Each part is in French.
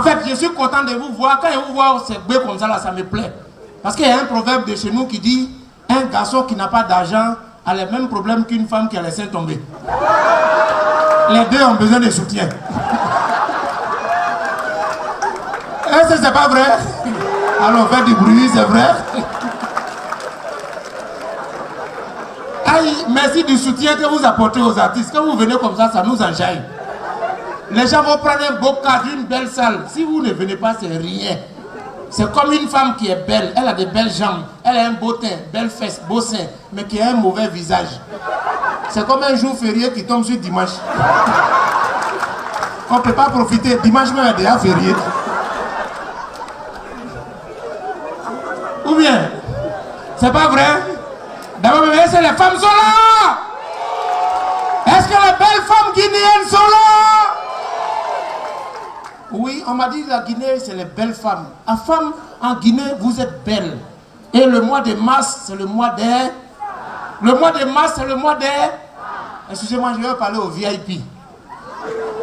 fait, je suis content de vous voir. Quand je vous vois ces bœufs comme ça, là, ça me plaît. Parce qu'il y a un proverbe de chez nous qui dit un garçon qui n'a pas d'argent a les mêmes problèmes qu'une femme qui a les seins tombés. Les deux ont besoin de soutien. Est-ce que c'est pas vrai? Alors, faites du bruit, c'est vrai. Aïe, merci du soutien que vous apportez aux artistes. Quand vous venez comme ça, ça nous enjaille. Les gens vont prendre un beau cadre, une belle salle. Si vous ne venez pas, c'est rien. C'est comme une femme qui est belle. Elle a des belles jambes. Elle a un beau teint, belles fesses, beau sein, mais qui a un mauvais visage. C'est comme un jour férié qui tombe sur dimanche. On ne peut pas profiter. Dimanche même est déjà férié. Ou bien, c'est pas vrai? D'abord, est-ce que les femmes sont là? Est-ce que les belles femmes guinéennes sont là? Oui, on m'a dit que la Guinée, c'est les belles femmes. En femme, en Guinée, vous êtes belle. Et le mois de mars, c'est le mois des... Le mois de mars, c'est le mois des... Excusez-moi, je vais parler aux VIP.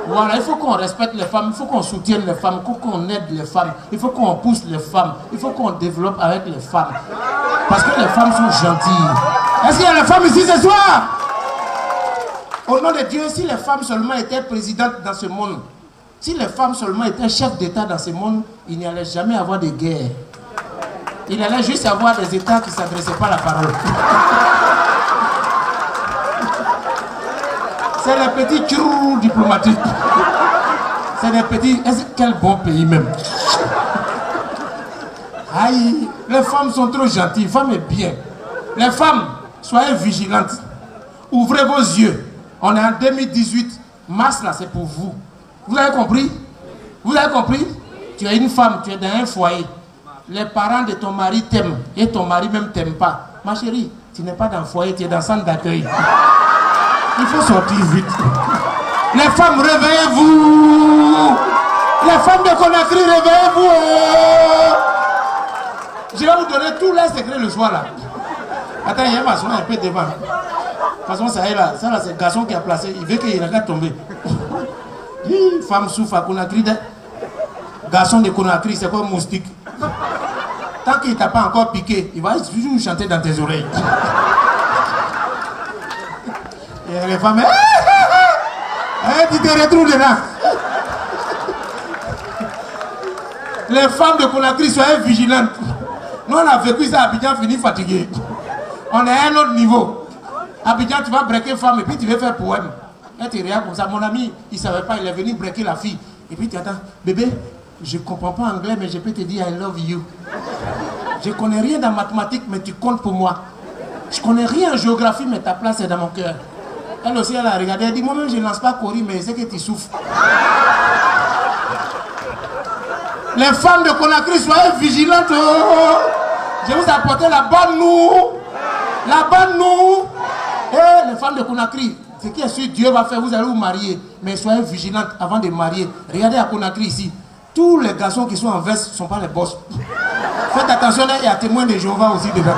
Voilà, il faut qu'on respecte les femmes, il faut qu'on soutienne les femmes, il faut qu'on aide les femmes, il faut qu'on pousse les femmes, il faut qu'on développe avec les femmes. Parce que les femmes sont gentilles. Est-ce qu'il y a les femmes ici ce soir? Au nom de Dieu, si les femmes seulement étaient présidentes dans ce monde, si les femmes seulement étaient chefs d'État dans ce monde, il n'y allait jamais avoir de guerre. Il allait juste avoir des États qui ne s'adressaient pas à la parole. C'est les petits tchou diplomatiques. C'est des petits... Quel bon pays même. Aïe, les femmes sont trop gentilles. Les femmes est bien. Les femmes, soyez vigilantes. Ouvrez vos yeux. On est en 2018. Mars, là, c'est pour vous. Vous avez compris? Vous avez compris? Tu es une femme, tu es dans un foyer. Les parents de ton mari t'aiment. Et ton mari même t'aime pas. Ma chérie, tu n'es pas dans le foyer, tu es dans le centre d'accueil. Il faut sortir vite. Les femmes, réveillez-vous. Les femmes de Conakry, réveillez-vous. Je vais vous donner tous les secrets le soir là. Attends, il y a ma soeur un peu devant. De toute façon, ça est là. Ça là, c'est le garçon qui a placé. Il veut qu'il regarde tomber. Femme souffre à Conakry. Garçon de Conakry, c'est comme moustique. Tant qu'il ne t'a pas encore piqué, il va toujours chanter dans tes oreilles. Et les femmes, tu te retrouves dedans. Les femmes de Conakry, soyez vigilantes. Nous, on a vécu ça à Abidjan, fini fatigué. On est à un autre niveau. Abidjan, tu vas breaker femme et puis tu veux faire poème. Et tu regardes comme ça. Mon ami, il ne savait pas, il est venu breaker la fille. Et puis tu attends, bébé, je ne comprends pas anglais, mais je peux te dire I love you. Je ne connais rien dans mathématiques, mais tu comptes pour moi. Je ne connais rien en géographie, mais ta place est dans mon cœur. Elle aussi, elle a regardé, elle dit, moi-même, je ne lance pas Cori, mais c'est que tu souffres. Les femmes de Conakry, soyez vigilantes. Je vous ai apporté la bonne nouvelle. La bonne nouvelle. Et les femmes de Conakry, ce qui est sûr, Dieu va faire, vous allez vous marier. Mais soyez vigilantes avant de marier. Regardez à Conakry ici. Tous les garçons qui sont en veste ne sont pas les boss. Faites attention, il y a témoins de Jéhovah aussi dedans.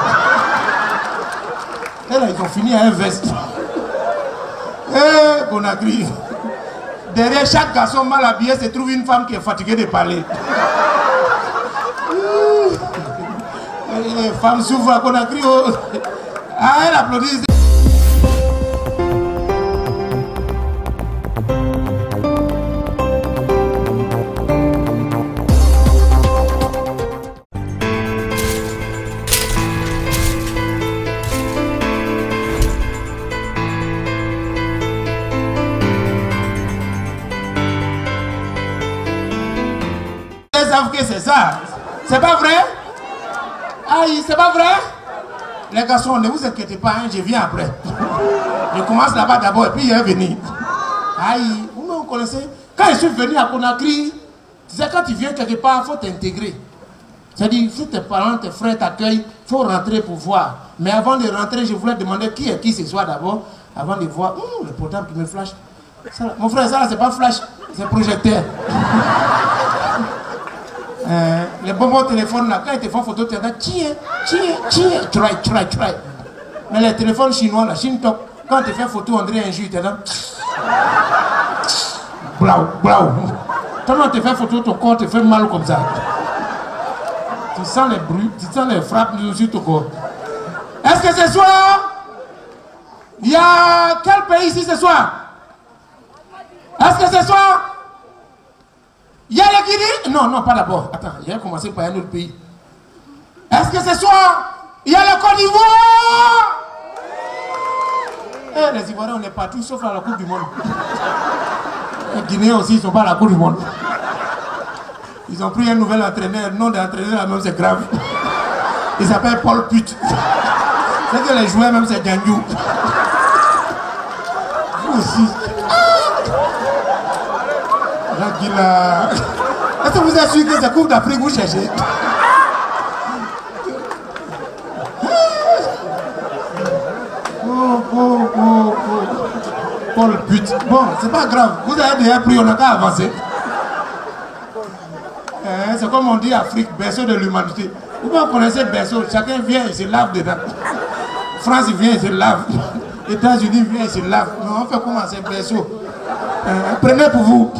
Et là, ils ont fini à un veste. Eh, Conakry. Derrière chaque garçon mal habillé se trouve une femme qui est fatiguée de parler. Femme souffre à Conakry. Oh. Ah, elle applaudit. Que c'est ça. C'est pas vrai? Aïe, c'est pas vrai? Les garçons, ne vous inquiétez pas, hein, je viens après. Je commence là-bas d'abord et puis je vais venir. Aïe, vous me connaissez? Quand je suis venu à Conakry, tu sais, quand tu viens quelque part, il faut t'intégrer. C'est-à-dire, si tes parents, tes frères t'accueillent, il faut rentrer pour voir. Mais avant de rentrer, je voulais demander qui est qui ce soir d'abord, avant de voir le portable qui me flash. Ça, mon frère, ça là, c'est pas flash, c'est projecteur. Les bonbons téléphones là, quand ils te font photo, tu dis try. Mais les téléphones chinois là, Shintok, quand tu fais photo, on dirait un jus, tu dis blau. Quand on te fait photo, ton corps te fait mal comme ça. Tu sens les bruits, tu sens les frappes sur ton corps. Est-ce que ce soir, il y a quel pays ici ce soir? Est-ce que ce soir, il y a le Guinée? Non, non, pas d'abord. Attends, il a commencé par un autre pays. Est-ce que ce soir, il y a le Côte d'Ivoire? Eh, les Ivoiriens, on est partout sauf à la Coupe du Monde. Les Guinéens aussi, ils ne sont pas à la Coupe du Monde. Ils ont pris un nouvel entraîneur. Le nom de l'entraîneur, là même, c'est grave. Il s'appelle Paul Pute. C'est que les joueurs, même, c'est Django. Vous aussi. Ragila. Est-ce que vous êtes sûr que c'est Coupe d'Afrique que vous cherchez? Paul Pute. Bon, c'est pas grave. Vous avez déjà pris, on n'a qu'à avancer. C'est comme on dit Afrique, berceau de l'humanité. Vous connaissez berceau, chacun vient et se lave dedans. France vient et se lave. États-Unis vient et se lave. Non, on fait comment c'est berceau? Prenez pour vous.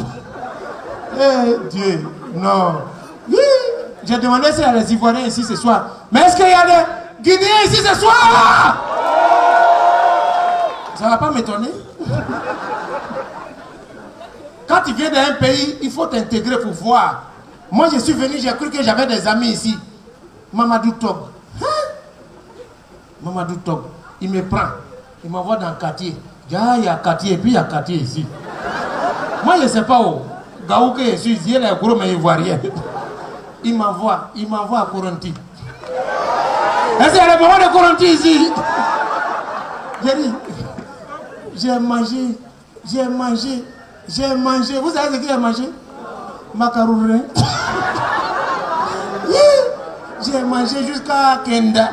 Eh Dieu, non. Oui, j'ai demandé s'il y a les Ivoiriens ici ce soir. Mais est-ce qu'il y a des Guinéens ici ce soir? Ça ne va pas m'étonner. Quand tu viens d'un pays, il faut t'intégrer pour voir. Moi, je suis venu, j'ai cru que j'avais des amis ici. Mamadou Tog. Hein? Mamadou Tog. Il me prend. Il m'envoie dans le quartier. Il y a quartier et puis il y a quartier ici. Moi, je ne sais pas où. Gaouké, je suis ici, il est gros, mais il ne voit rien. Il m'envoie à Coronti. Est-ce qu'il y a le moment de Coronti ici? J'ai dit, j'ai mangé. Vous savez ce qu'il a mangé? Macarouré. J'ai mangé jusqu'à Kenda.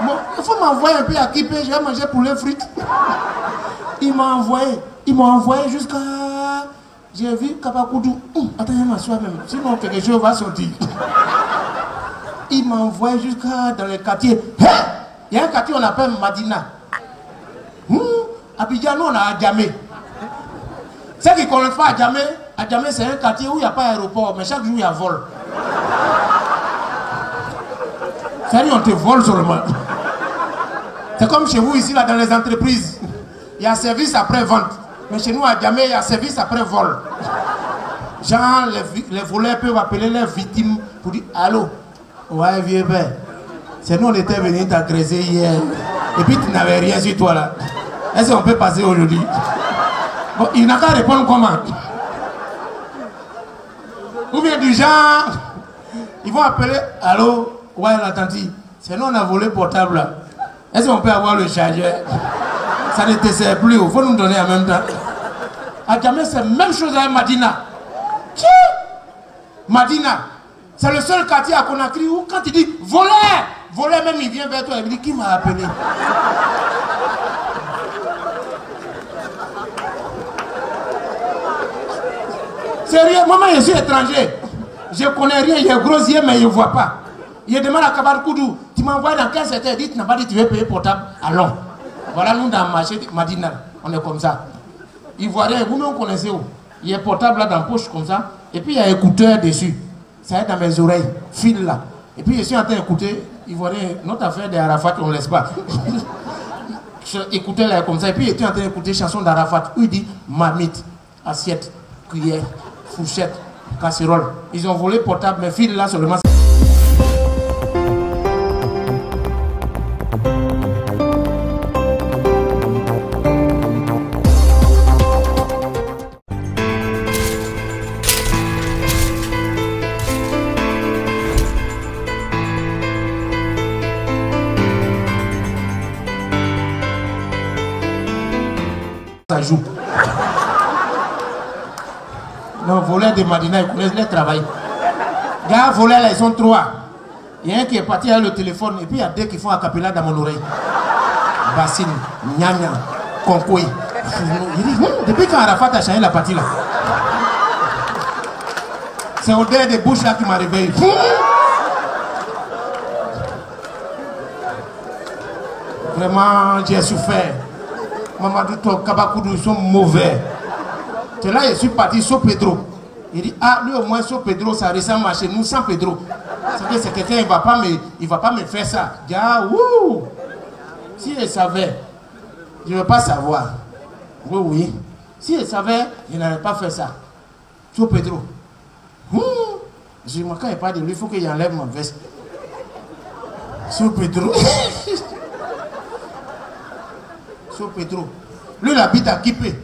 Bon, il faut m'envoyer un peu à Kipé, j'ai mangé poulet frites. Il m'a envoyé jusqu'à... J'ai vu Kabakoudou. Attends, je m'assois même. Sinon, quelque chose va sortir. Il m'a envoyé jusqu'à dans le quartier. Il y a un quartier qu'on appelle Madina. Abidjan, nous, on a Adjamé. Ceux qui ne connaissent pas Adjamé, c'est un quartier où il n'y a pas d'aéroport, mais chaque jour, il y a vol. C'est-à-dire, on te vole seulement. C'est comme chez vous, ici, là, dans les entreprises. Il y a service après-vente. Mais chez nous, à Adjamé, il y a service après-vol. Genre, les voleurs peuvent appeler leurs victimes pour dire « Allô, ouais, vieux père, c'est nous, on était venus t'agresser hier. Et puis, tu n'avais rien sur toi, là. Est-ce qu'on peut passer aujourd'hui? » Bon, il n'a qu'à répondre comment? Ou bien du genre, ils vont appeler « Allô, ouais, la tante, c'est nous, on a volé portable, là. Est-ce qu'on peut avoir le chargeur? Ça ne te sert plus, il faut nous donner en même temps. À Djamé, c'est la même chose avec Madina. Qui? Madina. C'est le seul quartier à Conakry où quand il dit voleur même il vient vers toi, il dit qui m'a appelé? Sérieux, maman, je suis étranger. Je ne connais rien, il est gros yeux, mais il ne voit pas. Il demande à Kabarkoudou, tu m'envoies dans 15 secteur, il dit, tu n'as pas dit tu veux payer portable. Allons. Voilà, nous dans le marché Madina, on est comme ça. Ivoirien, vous-même connaissez où? Il y a portable là dans la poche comme ça, et puis il y a un écouteur dessus. Ça est dans mes oreilles, fil là. Et puis je suis en train d'écouter, Ivoirien, notre affaire d'Arafat, on ne laisse pas. Écouter là comme ça, et puis je suis en train d'écouter chanson d'Arafat, où il dit marmite, assiette, cuillère, fourchette, casserole. Ils ont volé portable, mais fil là seulement. Ça joue. Non, voleurs de Madina, ils connaissent les travail. Gars, voleurs là, ils sont trois. Il y a un qui est parti avec le téléphone, et puis il y a deux qui font un capella dans mon oreille. Bassine, Nyanya, Konkoui. Il dit, depuis quand Arafat a changé la partie là? C'est au-delà des bouches là qui m'a réveillé. Vraiment, j'ai souffert. Mamadou Tog, Kabakoudou, ils sont mauvais. C'est là, je suis parti sur Pedro. Il dit, ah, lui au moins sur Pedro, ça ressemble à chez nous sans Pedro. C'est quelqu'un, il ne va pas me faire ça. Je dis, ah, ouh. Si je savais, je ne veux pas savoir. Oui, oui. Si je savais, je n'allais pas faire ça. Sur Pedro. Je dis, moi, quand il parle de lui, il faut qu'il enlève ma veste. Sur Pedro. Sur Pedro. Lui, il habite à Kipé.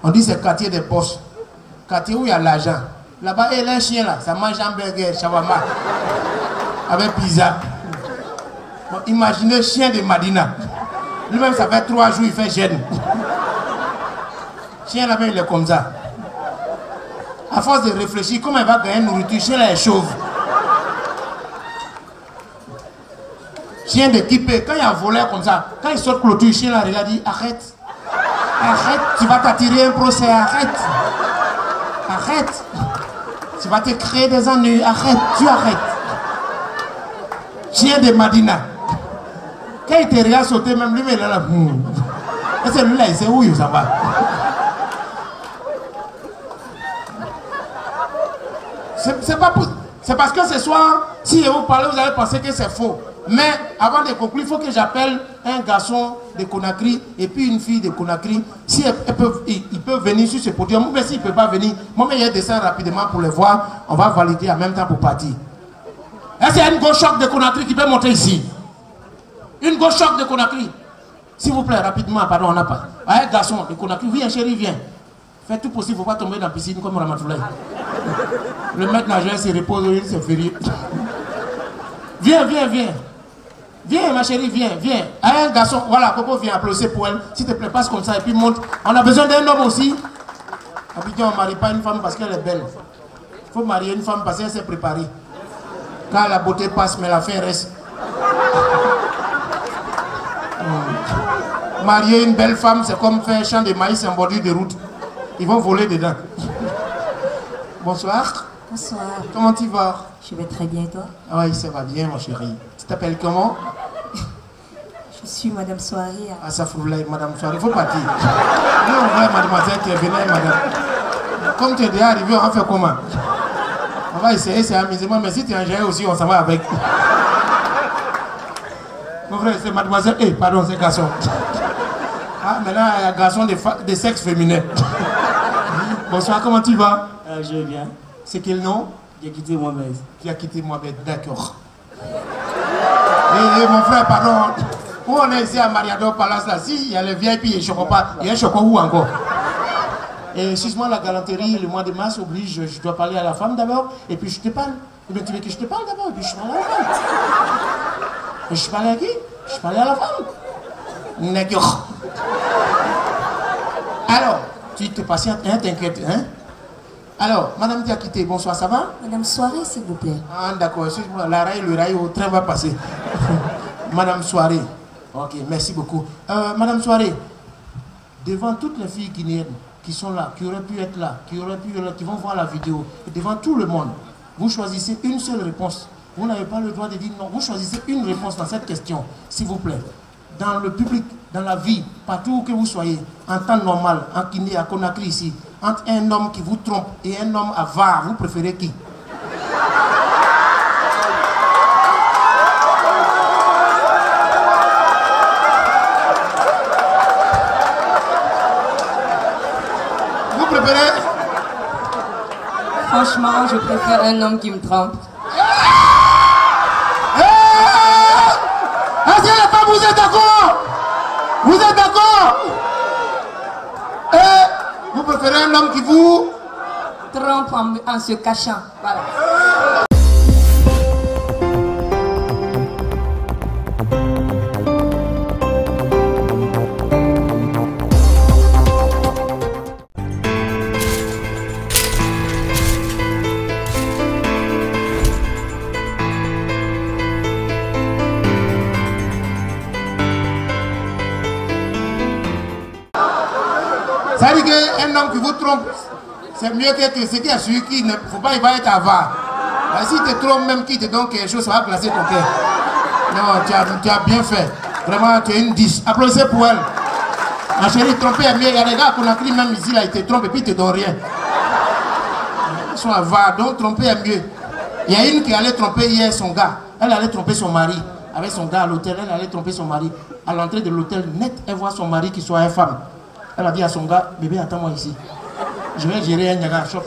On dit c'est le quartier des boss. Quartier où il y a l'argent. Là-bas, il y a un chien là. Ça mange hamburger, shawarma. Avec pizza. Bon, imaginez chien de Madina. Lui-même, ça fait 3 jours, il fait gêne. Chien là-bas, il est comme ça. À force de réfléchir, comment il va gagner nourriture, chien là est chauve. Chien d'équipé, quand il y a un voleur comme ça, quand il sort clôture, chien là regarde, dit arrête. Arrête, tu vas t'attirer un procès, arrête. Arrête. Tu vas te créer des ennuis, arrête, tu arrêtes. Chien de Madina. Quand il te regarde sauter, même lui, il est là. Et c'est lui là, il sait où ça va. C'est parce que ce soir, si je vous parle, vous allez penser que c'est faux. Mais avant de conclure, il faut que j'appelle un garçon de Conakry et puis une fille de Conakry. Si ils peuvent venir sur ce podium, mais s'ils ne peuvent pas venir, moi je descends rapidement pour les voir. On va valider en même temps pour partir. Est-ce qu'il y a une gauche choc de Conakry qui peut monter ici? Une gauche choc de Conakry. S'il vous plaît, rapidement, pardon, on n'a pas. Un garçon de Conakry, viens chérie, viens. Fais tout possible, il ne faut pas tomber dans la piscine comme Ramatoulaye. Le maître nageur se repose, il se fait. Viens, viens, viens. Viens, ma chérie, viens, viens. Un garçon, voilà, Coco vient applaudir pour elle. S'il te plaît, passe comme ça et puis monte. On a besoin d'un homme aussi. Abidjan, on ne marie pas une femme parce qu'elle est belle. Il faut marier une femme parce qu'elle s'est préparée. Quand la beauté passe, mais la fin reste. Marier une belle femme, c'est comme faire un champ de maïs en bordure de route. Ils vont voler dedans. Bonsoir. Bonsoir. Comment tu vas? Je vais très bien et toi? Ah oui, ça va bien, mon chéri. Tu t'appelles comment? Je suis Madame Soirée. Ah, ça fout là, Madame Soirée, il faut partir. Non, on voit mademoiselle qui est venue, madame. Comme tu es déjà arrivé, on va faire comment? On va essayer, c'est amusement, mais si tu es ingénieur aussi, on s'en va avec. Mon frère, c'est mademoiselle. Eh, pardon, c'est garçon. Ah, maintenant, il y a garçon de sexe féminin. Bonsoir, comment tu vas? Je vais bien. C'est quel nom? J'ai quitté Mohamed. Tu as quitté Mohamed, d'accord. Et mon frère, pardon. Où on est ici à Mariador Palace, là, si il y a le VIP et Chocopat, il y a un Choco où encore? Et excuse-moi, la galanterie, le mois de mars oblige, je dois parler à la femme d'abord, et puis je te parle. Et bien, tu veux que je te parle d'abord, et puis je parle à la femme. Et je parle à qui? Je parle à la femme. D'accord. Alors, tu te patientes, hein, t'inquiète, hein? Alors, Madame Diakité, bonsoir, ça va? Madame Soirée, s'il vous plaît. Ah, d'accord, excuse-moi, la rail, le rail, au train va passer. Madame Soirée. Ok, merci beaucoup. Madame Soirée, devant toutes les filles guinéennes qui sont là, qui auraient pu être là, qui vont voir la vidéo, et devant tout le monde, vous choisissez une seule réponse. Vous n'avez pas le droit de dire non. Vous choisissez une réponse dans cette question, s'il vous plaît. Dans le public, dans la vie, partout où que vous soyez, en temps normal, en Guinée, à Conakry ici, entre un homme qui vous trompe et un homme avare, vous préférez qui? Vous préférez? Franchement, je préfère un homme qui me trompe. Est-ce que les femmes, vous êtes d'accord? Vous êtes d'accord? Vous préférez un homme qui vous Trompe en se cachant. Voilà. Ça veut dire qu'un homme qui vous trompe, c'est mieux que ce qui a celui qui ne faut pas, il va être avare. Si tu te trompes, même qui te donne quelque chose, ça va placer ton cœur. Non, tu as bien fait. Vraiment, tu es une 10. Applaudissez pour elle. Ma chérie, tromper est mieux. Il y a des gars qu'on a cru même ici, là, ils te trompent et puis ils te donnent rien. Ils sont avares, donc tromper est mieux. Il y a une qui allait tromper hier son gars. Elle allait tromper son mari. Avec son gars à l'hôtel, elle allait tromper son mari. À l'entrée de l'hôtel, net, elle voit son mari qui soit une femme. Elle a dit à son gars, bébé, attends-moi ici. Je vais gérer un gars, chop.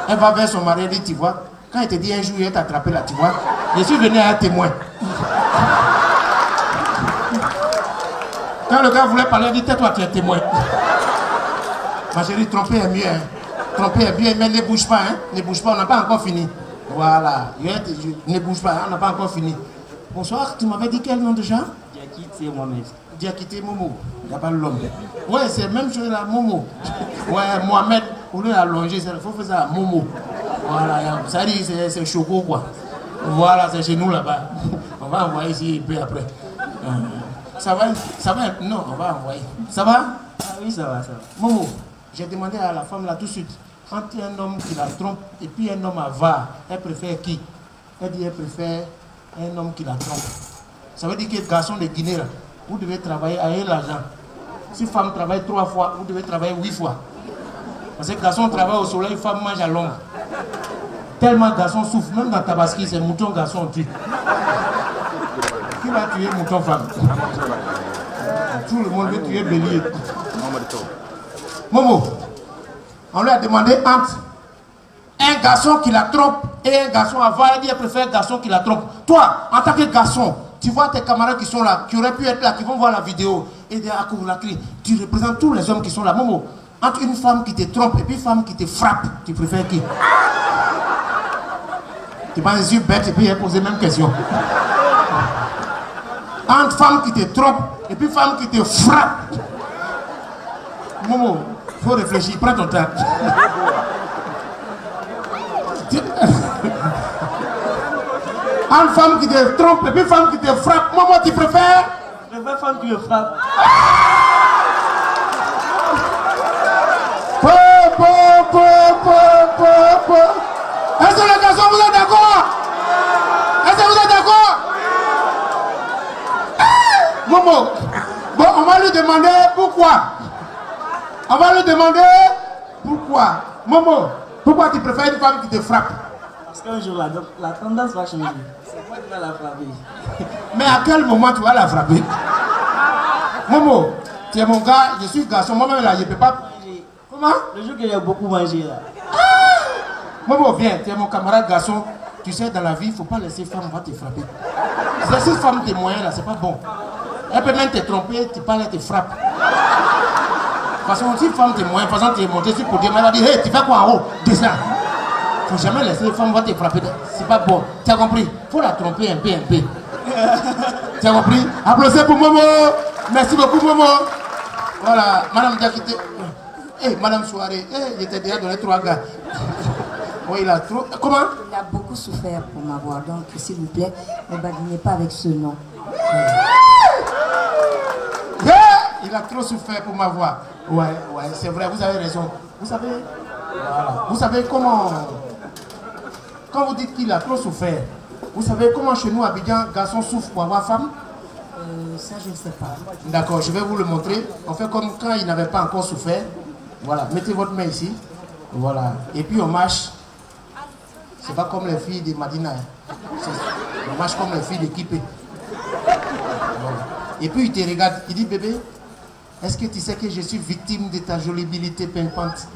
Elle va vers son mari, elle dit, tu vois, quand il te dit un jour, il t'a attrapé là, tu vois, je suis venu à un témoin. Quand le gars voulait parler, il dit, tais-toi, tu es témoin. Ma chérie, tromper est mieux. Hein. Tromper est mieux, mais ne bouge pas. Hein. Ne bouge pas, on n'a pas encore fini. Voilà. Ne bouge pas, hein, on n'a pas encore fini. Bonsoir, tu m'avais dit quel nom déjà? Diakité Mohamed. Diakité Momo. Il n'y a pas l'homme. Ouais, c'est la même chose là, Momo. Ouais, Mohamed, au lieu d'allonger, il faut faire ça, Momo. Voilà, ça dit c'est choco quoi. Voilà, c'est chez nous là-bas. On va envoyer ici peu après. Ça va? Non, on va envoyer. Ça va? Ah oui, ça va, ça va. Momo, j'ai demandé à la femme là tout de suite, entre un homme qui la trompe et puis un homme avare, elle préfère qui? Elle dit elle préfère un homme qui la trompe. Ça veut dire que les garçons de Guinée là, vous devez travailler avec l'argent. Si femme travaille 3 fois, vous devez travailler 8 fois. Parce que les garçons travaillent au soleil, les femmes mangent à l'ombre. Tellement de garçons souffrent, même dans Tabaski, c'est mouton garçon tue. Qui va tuer mouton femme? Tout le monde veut tuer bélier. Momo, on lui a demandé entre un garçon qui la trompe et un garçon avare. Elle dit elle préfère un garçon qui la trompe. Toi, en tant que garçon, tu vois tes camarades qui sont là, qui auraient pu être là, qui vont voir la vidéo et dire à la clé, tu représentes tous les hommes qui sont là. Momo, entre une femme qui te trompe et puis une femme qui te frappe, tu préfères qui? Tu vas les yeux bêtes et puis elle pose les mêmes questions. Entre femme qui te trompe et puis femme qui te frappe. Momo, faut réfléchir, prends ton temps. Entre femme qui te trompe et puis femme qui te frappe, Momo, tu préfères? Je préfère femme qui me frappe. Est-ce que les garçons, vous êtes d'accord? Est-ce que vous êtes d'accord? Momo, bon, on va lui demander pourquoi. On va lui demander pourquoi. Momo, pourquoi tu préfères une femme qui te frappe? Parce qu'un jour, la tendance va changer. C'est moi qui vais la frapper. Mais à quel moment tu vas la frapper? Momo, tu es mon gars, je suis garçon, moi-même là, je ne peux pas manger. Comment? Le jour que j'ai beaucoup mangé là. Momo, viens, tu es mon camarade garçon. Tu sais, dans la vie, il ne faut pas laisser femme va te frapper. Si femme t'es moyen là, c'est pas bon. Elle peut même te tromper, tu parles, elle te frappe. De toute façon, si femme t'es moyen, de toute façon, tu es monté sur le podium, elle va dire, hey, tu fais quoi en haut? Descends. Il ne faut jamais laisser les femmes va te frapper. C'est pas bon. Tu as compris? Il faut la tromper un peu. Tu as compris? Applaudissez pour Momo. Merci beaucoup, Momo. Voilà, Madame Diakité. Hey, Madame Soirée. Hey, il était déjà donné 3 gars. Oui, il a trop. Comment? Il a beaucoup souffert pour m'avoir, donc s'il vous plaît, ne badinez pas avec ce nom. Yeah, il a trop souffert pour m'avoir. Ouais, c'est vrai, vous avez raison. Vous savez, voilà. Vous savez comment. Quand vous dites qu'il a trop souffert, vous savez comment chez nous, à Abidjan, garçon souffre pour avoir femme? Ça, je ne sais pas. D'accord, je vais vous le montrer. On fait comme quand il n'avait pas encore souffert. Voilà, mettez votre main ici. Voilà. Et puis on marche. C'est pas comme les filles de Madina. On marche comme les filles de Kipé. Voilà. Et puis il te regarde, il dit bébé, est-ce que tu sais que je suis victime de ta jolibilité pimpante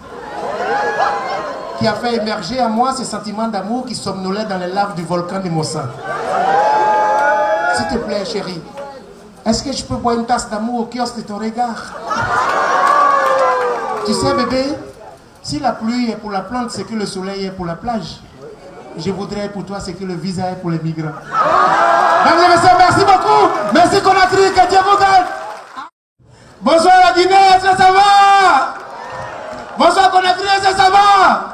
qui a fait émerger à moi ce sentiment d'amour qui somnolait dans les laves du volcan de mon sang. S'il te plaît chérie, est-ce que je peux boire une tasse d'amour au kiosque de ton regard? Tu sais bébé, si la pluie est pour la plante, c'est que le soleil est pour la plage. Je voudrais pour toi ce que le visa est pour les migrants. Mesdames et messieurs, merci beaucoup. Merci Conakry, que Dieu vous garde. Bonsoir la Guinée, est-ce que ça va? Bonsoir Conakry, est-ce que ça va?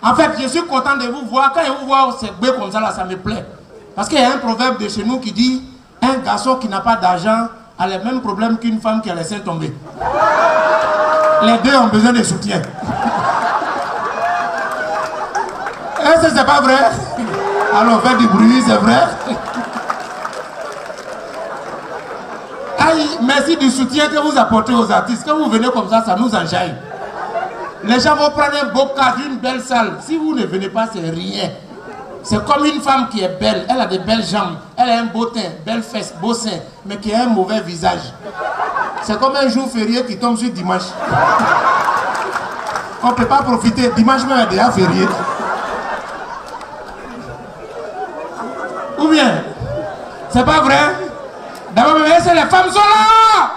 En fait, je suis content de vous voir. Quand je vous vois, c'est beau comme ça, là, ça me plaît. Parce qu'il y a un proverbe de chez nous qui dit un garçon qui n'a pas d'argent a les mêmes problèmes qu'une femme qui a les seins tombés. Les deux ont besoin de soutien. Est-ce que c'est pas vrai? Alors, faites du bruit, c'est vrai. Ah, Aïe, merci du soutien que vous apportez aux artistes. Quand vous venez comme ça nous enjaille. Les gens vont prendre un beau cadre, une belle salle. Si vous ne venez pas, c'est rien. C'est comme une femme qui est belle. Elle a des belles jambes. Elle a un beau teint, belles fesses, beau sein, mais qui a un mauvais visage. C'est comme un jour férié qui tombe sur dimanche. On ne peut pas profiter. Dimanche même est déjà férié. Ou bien, c'est pas vrai? D'abord, est-ce que les femmes sont là?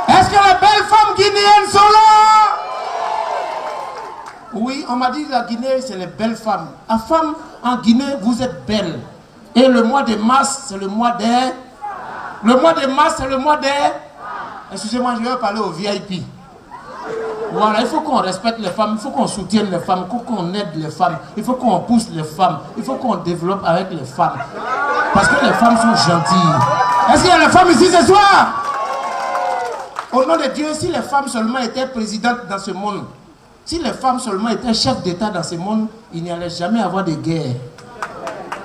Est-ce que les belles femmes guinéennes sont là? Oui, on m'a dit que la Guinée, c'est les belles femmes. En femme, en Guinée, vous êtes belles. Et le mois de mars, c'est le mois des... Le mois de mars, c'est le mois des... Excusez-moi, je vais parler aux VIP. Voilà, il faut qu'on respecte les femmes, il faut qu'on soutienne les femmes, il faut qu'on aide les femmes, il faut qu'on pousse les femmes, il faut qu'on développe avec les femmes. Parce que les femmes sont gentilles. Est-ce qu'il y a les femmes ici ce soir? Au nom de Dieu, si les femmes seulement étaient présidentes dans ce monde, si les femmes seulement étaient chefs d'État dans ce monde, il n'y allait jamais avoir de guerre.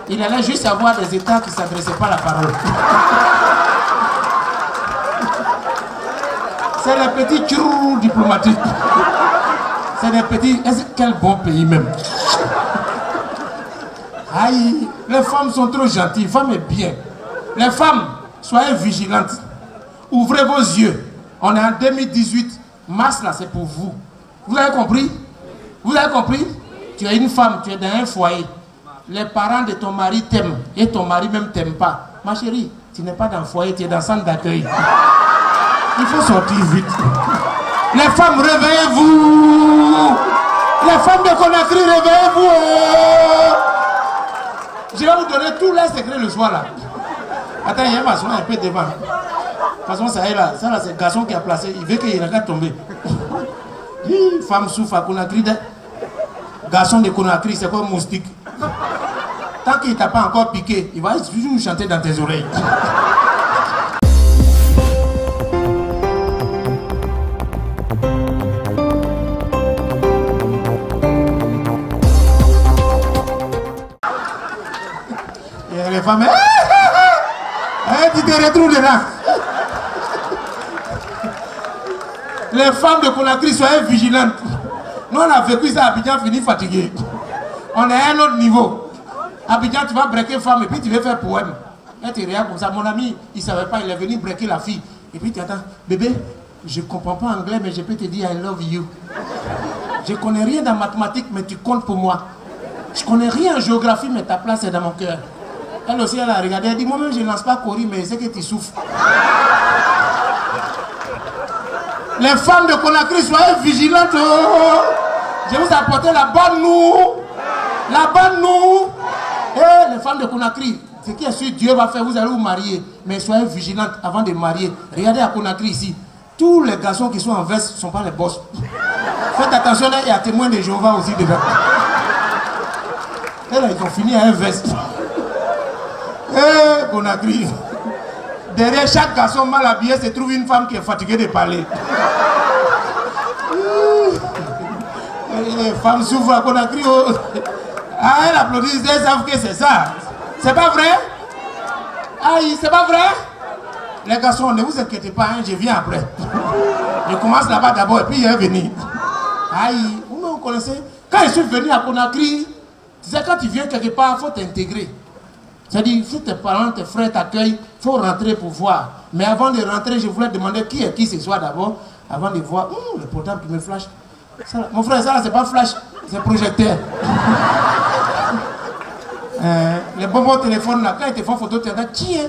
Il allait juste avoir des États qui ne s'adressaient pas à la parole. C'est les petits tchou diplomatiques. C'est des petits... Quel bon pays même. Aïe, les femmes sont trop gentilles. Les femmes est bien. Les femmes, soyez vigilantes. Ouvrez vos yeux. On est en 2018. Mars, là, c'est pour vous. Vous avez compris? Vous avez compris? Tu es une femme, tu es dans un foyer. Les parents de ton mari t'aiment. Et ton mari même t'aime pas. Ma chérie, tu n'es pas dans le foyer, tu es dans le centre d'accueil. Il faut sortir vite. Les femmes, réveillez-vous. Les femmes de Conakry, réveillez-vous. Je vais vous donner tous les secrets le soir là. Attends, il y a un maçon un peu devant. De toute façon, ça est là. Ça là, c'est le garçon qui a placé. Il veut qu'il regarde tomber. Femme souffre à Conakry. Garçon de Conakry, c'est comme un moustique. Tant qu'il ne t'a pas encore piqué, il va toujours chanter dans tes oreilles. Et les femmes, tu te retrouves dedans. Les femmes de Conakry, soyez vigilantes. Nous, on a vécu ça à Abidjan, fini fatigué. On est à un autre niveau. Abidjan, tu vas breaker femme et puis tu veux faire poème. Là, tu regardes comme ça. Mon ami, il ne savait pas, il est venu breaker la fille. Et puis tu attends, bébé, je ne comprends pas anglais, mais je peux te dire I love you. Je ne connais rien dans mathématiques, mais tu comptes pour moi. Je ne connais rien en géographie, mais ta place est dans mon cœur. Elle aussi, elle a regardé, elle dit, moi-même, je ne lance pas courir, mais c'est que tu souffres. Les femmes de Conakry, soyez vigilantes. Je vais vous apporter la bonne nous. La bonne nous. Et les femmes de Conakry, ce qui est sûr, Dieu va faire, vous allez vous marier. Mais soyez vigilantes avant de marier. Regardez à Conakry ici. Tous les garçons qui sont en veste ne sont pas les boss. Faites attention, il y a témoins de Jéhovah aussi dedans. Et là, ils ont fini à un veste. Eh, Conakry. Derrière chaque garçon mal habillé se trouve une femme qui est fatiguée de parler. Les femmes souffrent à Conakry. Ah, elles applaudissent, elles savent que c'est ça. C'est pas vrai? Aïe, c'est pas vrai? Les garçons, ne vous inquiétez pas, hein, je viens après. Je commence là-bas d'abord et puis il est venu. Aïe, vous me connaissez? Quand je suis venu à Conakry, tu sais, quand tu viens quelque part, il faut t'intégrer. C'est-à-dire, si tes parents, tes frères t'accueillent, il faut rentrer pour voir. Mais avant de rentrer, je voulais demander qui est qui ce soir d'abord, avant de voir, le portable qui me flash. Ça, mon frère, ça là, c'est pas flash, c'est projecteur. Les bonbons téléphones là, quand ils te font photo, tu entends try.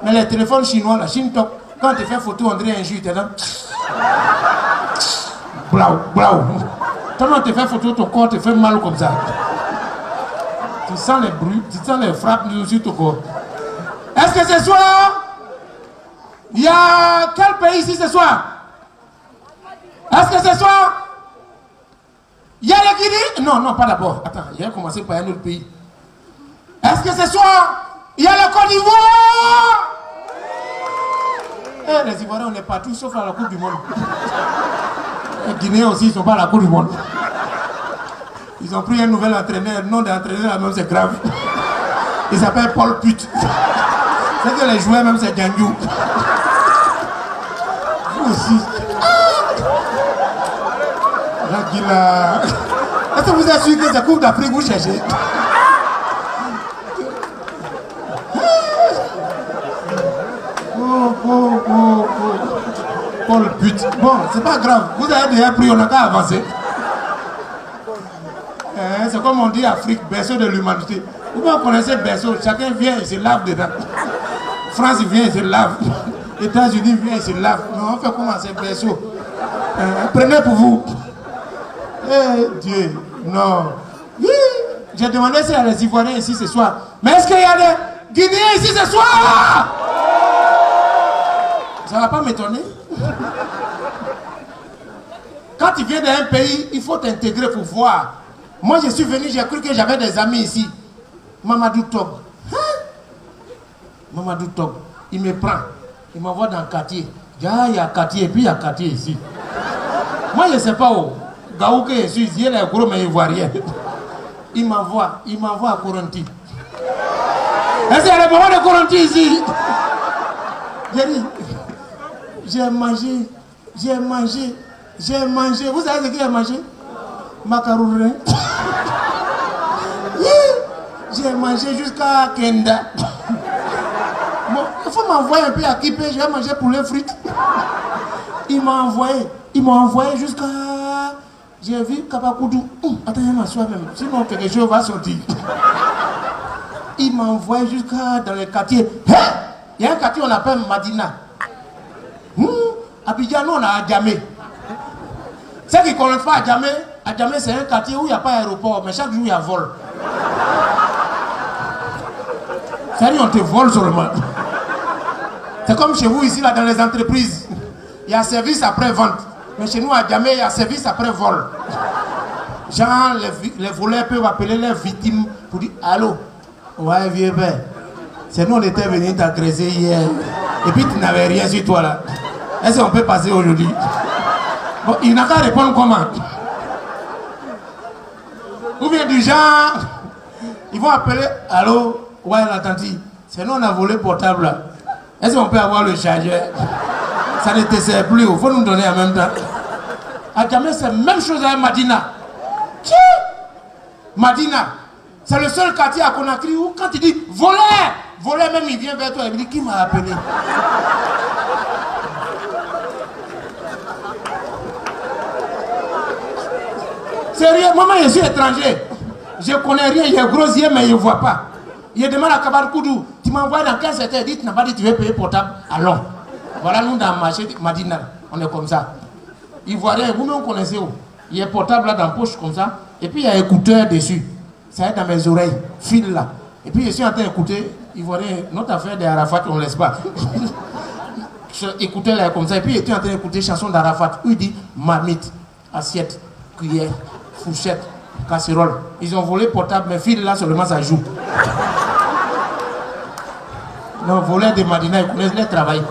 Mais les téléphones chinois, la Chine Top, quand tu fais photo, on dirait un jus, tu entends blau. Quand tu fais photo, ton corps te fait mal comme ça. Tu sens les bruits, tu sens les frappes sur ton corps. Est-ce que ce soir, il y a quel pays ici ce soir? Est-ce que ce soir, il y a le Guinée? Non, pas d'abord. Attends, il a commencé par un autre pays. Est-ce que ce soir, il y a le Côte d'Ivoire? Eh, les Ivoiriens, on est partout sauf à la Coupe du Monde. Les Guinéens aussi, ils ne sont pas à la Coupe du Monde. Ils ont pris un nouvel entraîneur. Le nom de l'entraîneur, même c'est grave. Il s'appelle Paul Pute. C'est que les joueurs, même, c'est Django. Vous aussi. Là. Est-ce que vous êtes sûr que c'est Coupe d'Afrique que vous cherchez? Paul pute. Bon, c'est pas grave. Vous avez déjà pris, on n'a qu'à avancer. C'est comme on dit Afrique, berceau de l'humanité. Vous connaissez berceau, chacun vient et se lave dedans. France vient et se lave. États-Unis vient et se lave. Non, on fait comment c'est berceau? Prenez pour vous. Eh Dieu, non. Oui, j'ai demandé s'il y a les Ivoiriens ici ce soir. Mais est-ce qu'il y a des Guinéens ici ce soir? Ça ne va pas m'étonner. Quand tu viens d'un pays, il faut t'intégrer pour voir. Moi, je suis venu, j'ai cru que j'avais des amis ici. Mamadou Tog. Hein? Mamadou Tog. Il me prend. Il m'envoie dans le quartier. Il y a quartier, et puis il y a quartier ici. Moi, je ne sais pas où. Gaouke, je suis ici, il est gros, mais il ne voit rien. Il m'envoie à Coronti. Est-ce qu'il y a des moments de Coronti ici? J'ai dit, j'ai mangé. Vous savez ce qu'il a mangé? Macaron. J'ai mangé jusqu'à Kenda. Bon, il faut m'envoyer un peu à Kipé, je vais manger poulet frites. Il m'a envoyé jusqu'à... J'ai vu Kabakoudou. Attends, je m'assois même. Sinon, quelque chose va sortir. Il m'a envoyé jusqu'à dans le quartier. Il y a un quartier qu'on appelle Madina. Abidjan, nous, on a Adjamé. Ceux qui ne connaissent pas Adjamé, c'est un quartier où il n'y a pas d'aéroport, mais chaque jour, il y a vol. C'est-à-dire, on te vole seulement. C'est comme chez vous, ici, là, dans les entreprises. Il y a service après-vente. Mais chez nous, à Djamé, il y a service après-vol. Genre, les voleurs peuvent appeler leurs victimes pour dire « Allô, ouais, vieux père, c'est nous, on était venus t'agresser hier. Et puis, tu n'avais rien sur toi, là. Est-ce qu'on peut passer aujourd'hui ?» Bon, il n'a qu'à répondre comment? Ou bien du genre, ils vont appeler « Allô, ouais, la tante, c'est nous, on a volé portable, là. Est-ce qu'on peut avoir le chargeur? Ça ne te sert plus, il faut nous donner en même temps. À Djamé, c'est la même chose avec Madina. Qui? Madina. C'est le seul quartier à Conakry où quand il dit voleur même il vient vers toi et il dit qui m'a appelé? Sérieux, maman, je suis étranger. Je connais rien, il est gros yeux mais il ne voit pas. Il demande à Kabarkoudou, tu m'envoies dans 15 heures, il dit tu n'as pas dit tu veux payer portable. Allons. Voilà, nous dans le marché Madina, on est comme ça. Ivoirien, vous-même connaissez où? Il y a un portable là dans la poche comme ça, et puis il y a un écouteur dessus. Ça est dans mes oreilles, fil là. Et puis je suis en train d'écouter, Ivoirien, notre affaire d'Arafat, on ne laisse pas. Écouteur là comme ça, et puis je suis en train d'écouter chanson d'Arafat, où il dit marmite, assiette, cuillère, fourchette, casserole. Ils ont volé portable, mais fil là seulement ça joue. Non, voleurs de Madina, ils connaissent leur travail.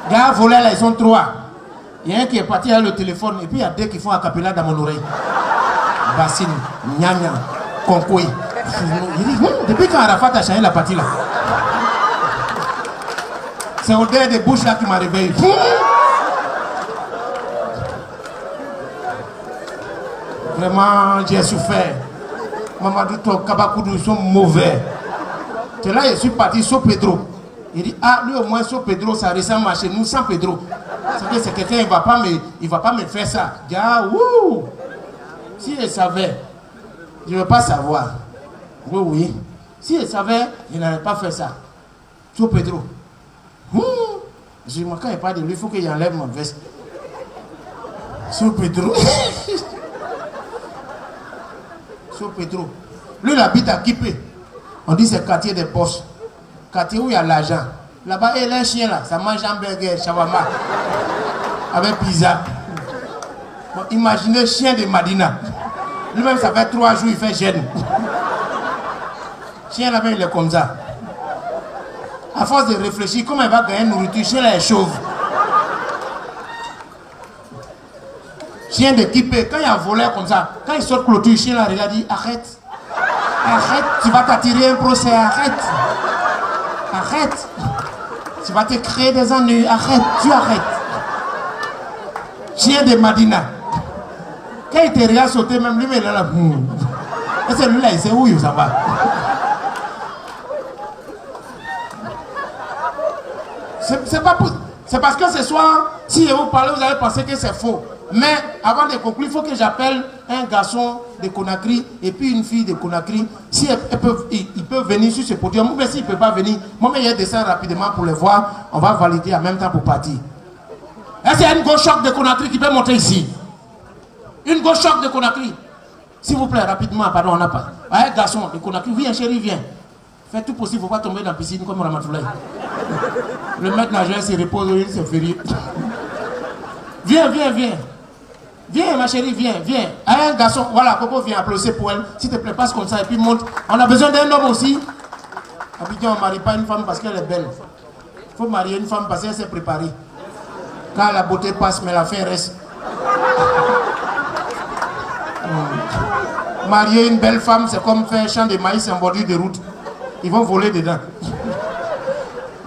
Gars, voleurs là, ils sont trois. Il y a un qui est parti avec le téléphone, et puis il y a deux qui font acapella dans mon oreille. Bassine, Nyanya, Konkoui. Depuis quand Arafat a changé la partie là? C'est au-delà des bouches là qui m'a réveillé. Vraiment, j'ai souffert. Mamadou Tok, Kabakoudou, ils sont mauvais. C'est là, je suis parti sur Pedro. Il dit, ah, lui au moins, sur Pedro, ça ressemble à chez nous, sans Pedro. C'est quelqu'un, il ne va pas me faire ça. Je dis, ah, ouh! Si je savais, je ne veux pas savoir. Oui, oui. Si je savais, je n'allais pas faire ça. Sur Pedro. Je dis, quand il parle de lui, il faut qu'il enlève mon veste. Sur Pedro. Sur Pedro. Lui, il habite à Kipé. On dit c'est quartier des postes. Quartier où il y a l'argent. Là-bas, il y a un chien là, ça mange hamburger, shawarma. Avec pizza. Bon, imaginez chien de Madina. Lui-même, ça fait 3 jours, il fait gêne. Chien là-bas, il est comme ça. À force de réfléchir, comment il va gagner nourriture, chien là est chauve. Chien de Kipé, quand il y a un voleur comme ça, quand il sort clôture, chien là regarde, dit arrête. Arrête, tu vas t'attirer un procès, arrête. Arrête. Tu vas te créer des ennuis. Arrête, tu arrêtes. Chien de Madina. Quand il te regarde sauter, même lui, il est là. Et celui-là, il sait où il s'en va. C'est pas pour... C'est parce que ce soir, si je vous parle, vous allez penser que c'est faux. Mais avant de conclure, il faut que j'appelle un garçon de Conakry et puis une fille de Conakry. Si ils peuvent venir sur ce podium, mais s'ils ne peuvent pas venir, moi, je descends rapidement pour les voir. On va valider en même temps pour partir. Est-ce qu'il y a une gauche choc de Conakry qui peut monter ici? Une gauche choc de Conakry. S'il vous plaît, rapidement, pardon, on n'a pas. Un garçon de Conakry, viens chérie, viens. Fais tout possible, il ne faut pas tomber dans la piscine comme Ramatoulaye. Le maître nageur se repose, il se fait. Viens, viens, viens. Viens, ma chérie, viens, viens. Un garçon, voilà, Coco vient applaudir pour elle. S'il te plaît, passe comme ça et puis monte. On a besoin d'un homme aussi. Habituellement, on ne marie pas une femme parce qu'elle est belle. Il faut marier une femme parce qu'elle s'est préparée. Quand la beauté passe, mais la fin reste. Marier une belle femme, c'est comme faire un champ de maïs en bordure de route. Ils vont voler dedans.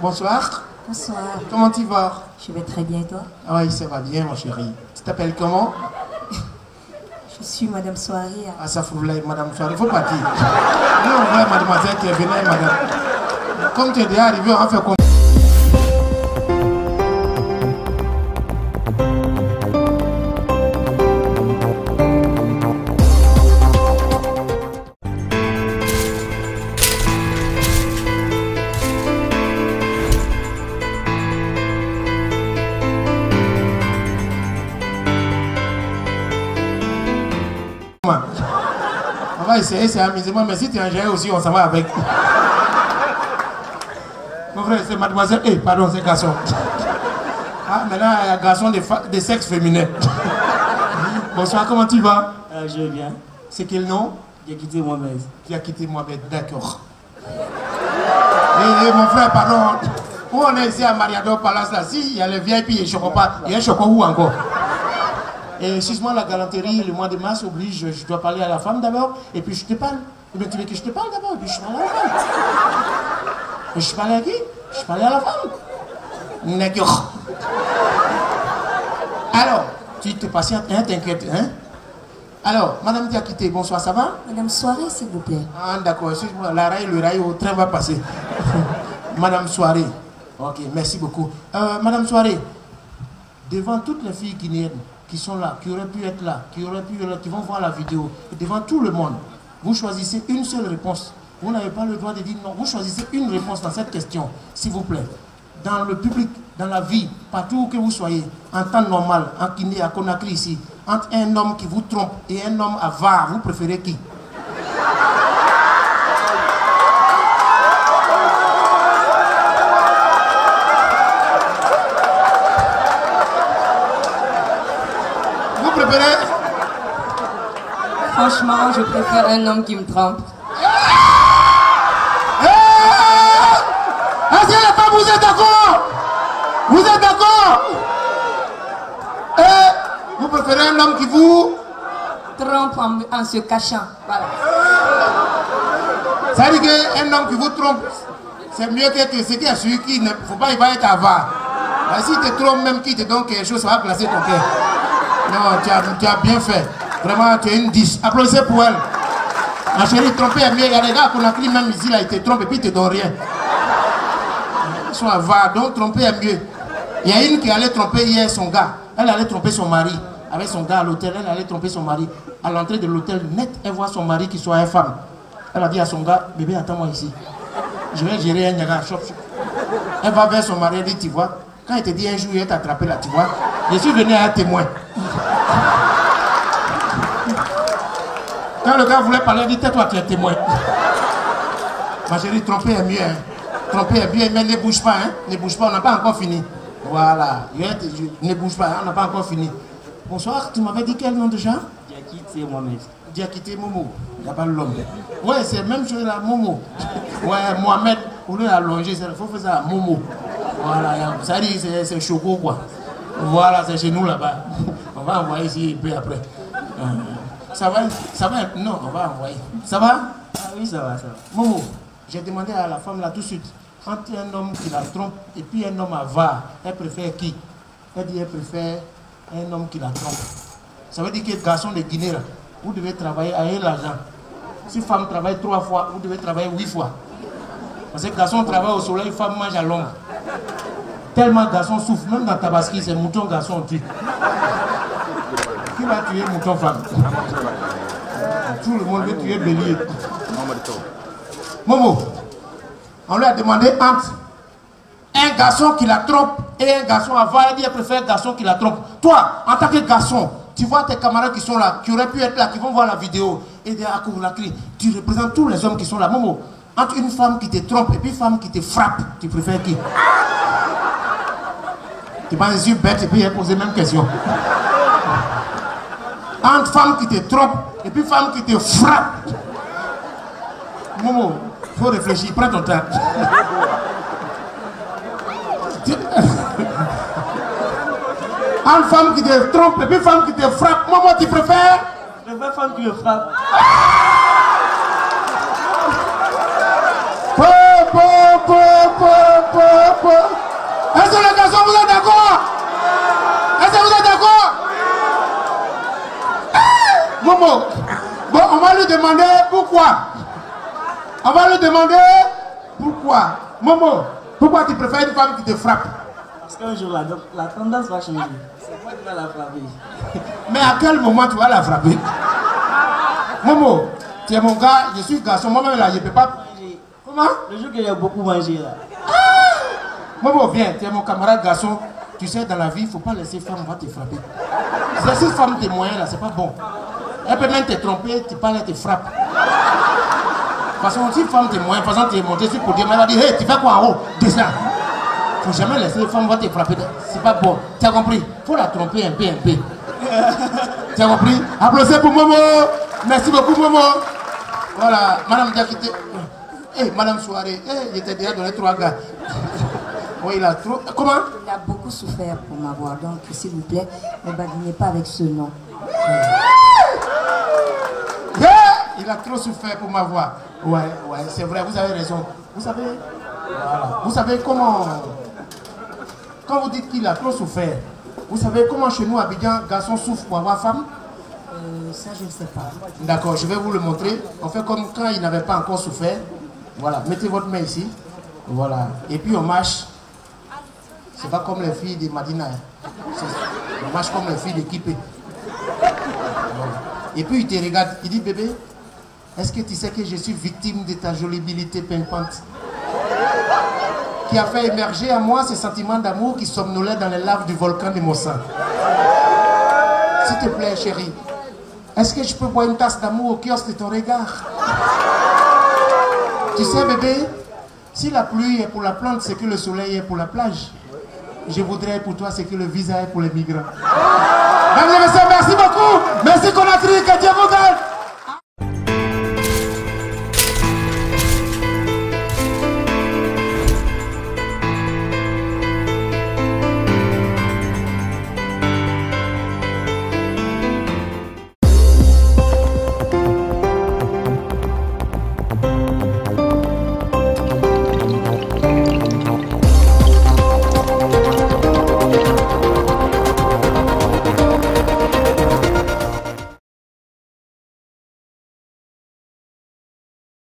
Bonsoir. Bonsoir. Comment tu vas? Je vais très bien, toi? Ah oui, ça va bien, mon chéri. Tu t'appelles comment? Je suis Madame Soirée. Ah, ça fout là, Madame Soirée. Il faut partir. Non, on voit mademoiselle qui est venue, madame. Comme tu es déjà arrivé, on va faire comme... On va essayer, c'est amusement, mais si tu es ingénieur aussi, on s'en va avec. Mon frère, c'est mademoiselle. Eh, pardon, c'est garçon. Ah, maintenant, il y a garçon de sexe féminin. Bonsoir, comment tu vas? Je vais bien. C'est quel nom? J'ai quitté Mohamed. Tu as quitté Mohamed, d'accord. Et mon frère, pardon. Où on est ici à Mariador Palace, là, si, il y a le VIP et Chocopa. Il y a un Choco où encore? Et excuse-moi, la galanterie, le mois de mars oblige, je dois parler à la femme d'abord, et puis je te parle. Et bien, tu veux que je te parle d'abord, et puis je parle à la femme. Et je parle à qui? Je parle à la femme. D'accord. Alors, tu te patientes, hein, t'inquiète, hein? Alors, madame Diakité, bonsoir, ça va? Madame Soirée, s'il vous plaît. Ah, d'accord, excuse-moi, le rail au train va passer. Madame Soirée. Ok, merci beaucoup. Madame Soirée, devant toutes les filles guinéennes qui sont là, qui auraient pu être là, qui vont voir la vidéo, devant tout le monde, vous choisissez une seule réponse. Vous n'avez pas le droit de dire non. Vous choisissez une réponse dans cette question, s'il vous plaît. Dans le public, dans la vie, partout où que vous soyez, en temps normal, en Guinée, à Conakry ici, entre un homme qui vous trompe et un homme avare, vous préférez qui? Vous préférez? Franchement, je préfère un homme qui me trompe. Est-ce que les femmes, vous êtes d'accord? Vous êtes d'accord? Vous préférez un homme qui vous Trompe en se cachant. Voilà. Ça veut dire qu'un homme qui vous trompe, c'est mieux que ce qui est celui qui ne faut pas, il va être avare. S'il te trompe, même qu'il te donne quelque chose, ça va glacer ton cœur. Non, tu as bien fait. Vraiment, tu es une 10. Applaudissez pour elle. Ma chérie, tromper est mieux. Il y a des gars qu'on a pris même ici, là, ils te trompent et puis ils te donnent rien. Ils sont avares, donc tromper est mieux. Il y a une qui allait tromper hier son gars. Elle allait tromper son mari. Avec son gars à l'hôtel, elle allait tromper son mari. À l'entrée de l'hôtel, net, elle voit son mari qui soit une femme. Elle a dit à son gars, bébé, attends-moi ici. Je vais gérer un gars. Elle va vers son mari, elle dit, tu vois, quand il te dit un jour, il va t'attraper là, tu vois. Je suis venu à un témoin. Quand le gars voulait parler, il dit, tais-toi, tu es témoin. Ma chérie, tromper est mieux. Hein. Tromper est bien, mais ne bouge pas. Hein. Ne bouge pas, on n'a pas encore fini. Voilà. Ne bouge pas, hein, on n'a pas encore fini. Bonsoir, tu m'avais dit quel nom déjà? Diakité Mohamed. Diakité Momo. Il n'y a pas l'homme. Ouais, c'est la même chose là, Momo. Ouais, Mohamed, au lieu d'allonger, il faut faire ça, Momo. Voilà, ça dit c'est choco quoi. Voilà, c'est chez nous là-bas. On va envoyer ici un peu après. Ça va? Non, on va envoyer. Ça va? Ah oui, ça va, ça va. Momo, j'ai demandé à la femme là tout de suite entre un homme qui la trompe et puis un homme avare, elle préfère qui? Elle dit elle préfère un homme qui la trompe. Ça veut dire que garçon de Guinée, là, vous devez travailler avec l'argent. Si femme travaille 3 fois, vous devez travailler 8 fois. Parce que garçon travaille au soleil, femme mange à l'ombre. Tellement garçon souffre, même dans Tabaski, c'est mouton garçon tue. Qui va tuer mouton femme? Tout le monde veut tuer bélier. Momo, on lui a demandé entre un garçon qui la trompe et un garçon avant, elle dit elle préfère un garçon qui la trompe. Toi, en tant que garçon, tu vois tes camarades qui sont là, qui auraient pu être là, qui vont voir la vidéo et dire à Kouroulakli, tu représentes tous les hommes qui sont là. Momo, entre une femme qui te trompe et puis une femme qui te frappe, tu préfères qui? Tu m'as les yeux bêtes et puis elle pose la même question. Entre femme qui te trompe et puis femme qui te frappe. Momo, il faut réfléchir, prends ton temps. Entre femme qui te trompe et puis femme qui te frappe, Momo, tu préfères? Je préfère femme qui me frappe. Est-ce que les garçons, vous êtes d'accord? Est-ce que vous êtes d'accord? Momo, bon, on va lui demander pourquoi. On va lui demander pourquoi. Momo, pourquoi tu préfères une femme qui te frappe? Parce qu'un jour, la tendance va changer. C'est moi qui vais la frapper. Mais à quel moment tu vas la frapper? Momo, tu es mon gars, je suis garçon, moi-même là, je ne peux pas manger. Comment? Le jour qu'il y a beaucoup mangé là. Momo, viens, tu es mon camarade garçon. Tu sais, dans la vie, il ne faut pas laisser femme va te frapper. Si femme t'es moyen là, c'est pas bon. Elle peut même te tromper, tu parles, elle te frappe. De toute façon, si femme t'es moyen, par exemple, tu es monté sur le podium, elle va dire, hey, tu fais quoi en haut? Descends. Il ne faut jamais laisser les femmes va te frapper. C'est pas bon. Tu as compris? Il faut la tromper un peu. Tu as compris? Applaudissez pour Momo. Merci beaucoup, Momo. Voilà, Madame Diakité. Hey, Madame Soirée. Hey, il était déjà donné 3 gars. Oui, il a trop. Comment? Il a beaucoup souffert pour m'avoir, donc s'il vous plaît, ne badinez pas avec ce nom. Yeah, il a trop souffert pour m'avoir. Ouais, c'est vrai, vous avez raison. Vous savez, voilà. Vous savez comment. Quand vous dites qu'il a trop souffert, vous savez comment chez nous, à Abidjan, garçon souffre pour avoir femme? Ça, je ne sais pas. D'accord, je vais vous le montrer. On fait comme quand il n'avait pas encore souffert. Voilà, mettez votre main ici. Voilà. Et puis on marche. C'est pas comme les filles de Madina. On marche comme les filles de Kipé. Voilà. Et puis il te regarde. Il dit, bébé, est-ce que tu sais que je suis victime de ta jolibilité pimpante qui a fait émerger à moi ce sentiment d'amour qui somnolait dans les laves du volcan de mon sang. S'il te plaît, chérie, est-ce que je peux boire une tasse d'amour au kiosque de ton regard? Tu sais, bébé, si la pluie est pour la plante, c'est que le soleil est pour la plage. Je voudrais pour toi ce que le visa est pour les migrants. Mesdames et messieurs, merci beaucoup. Merci Conakry, que Dieu vous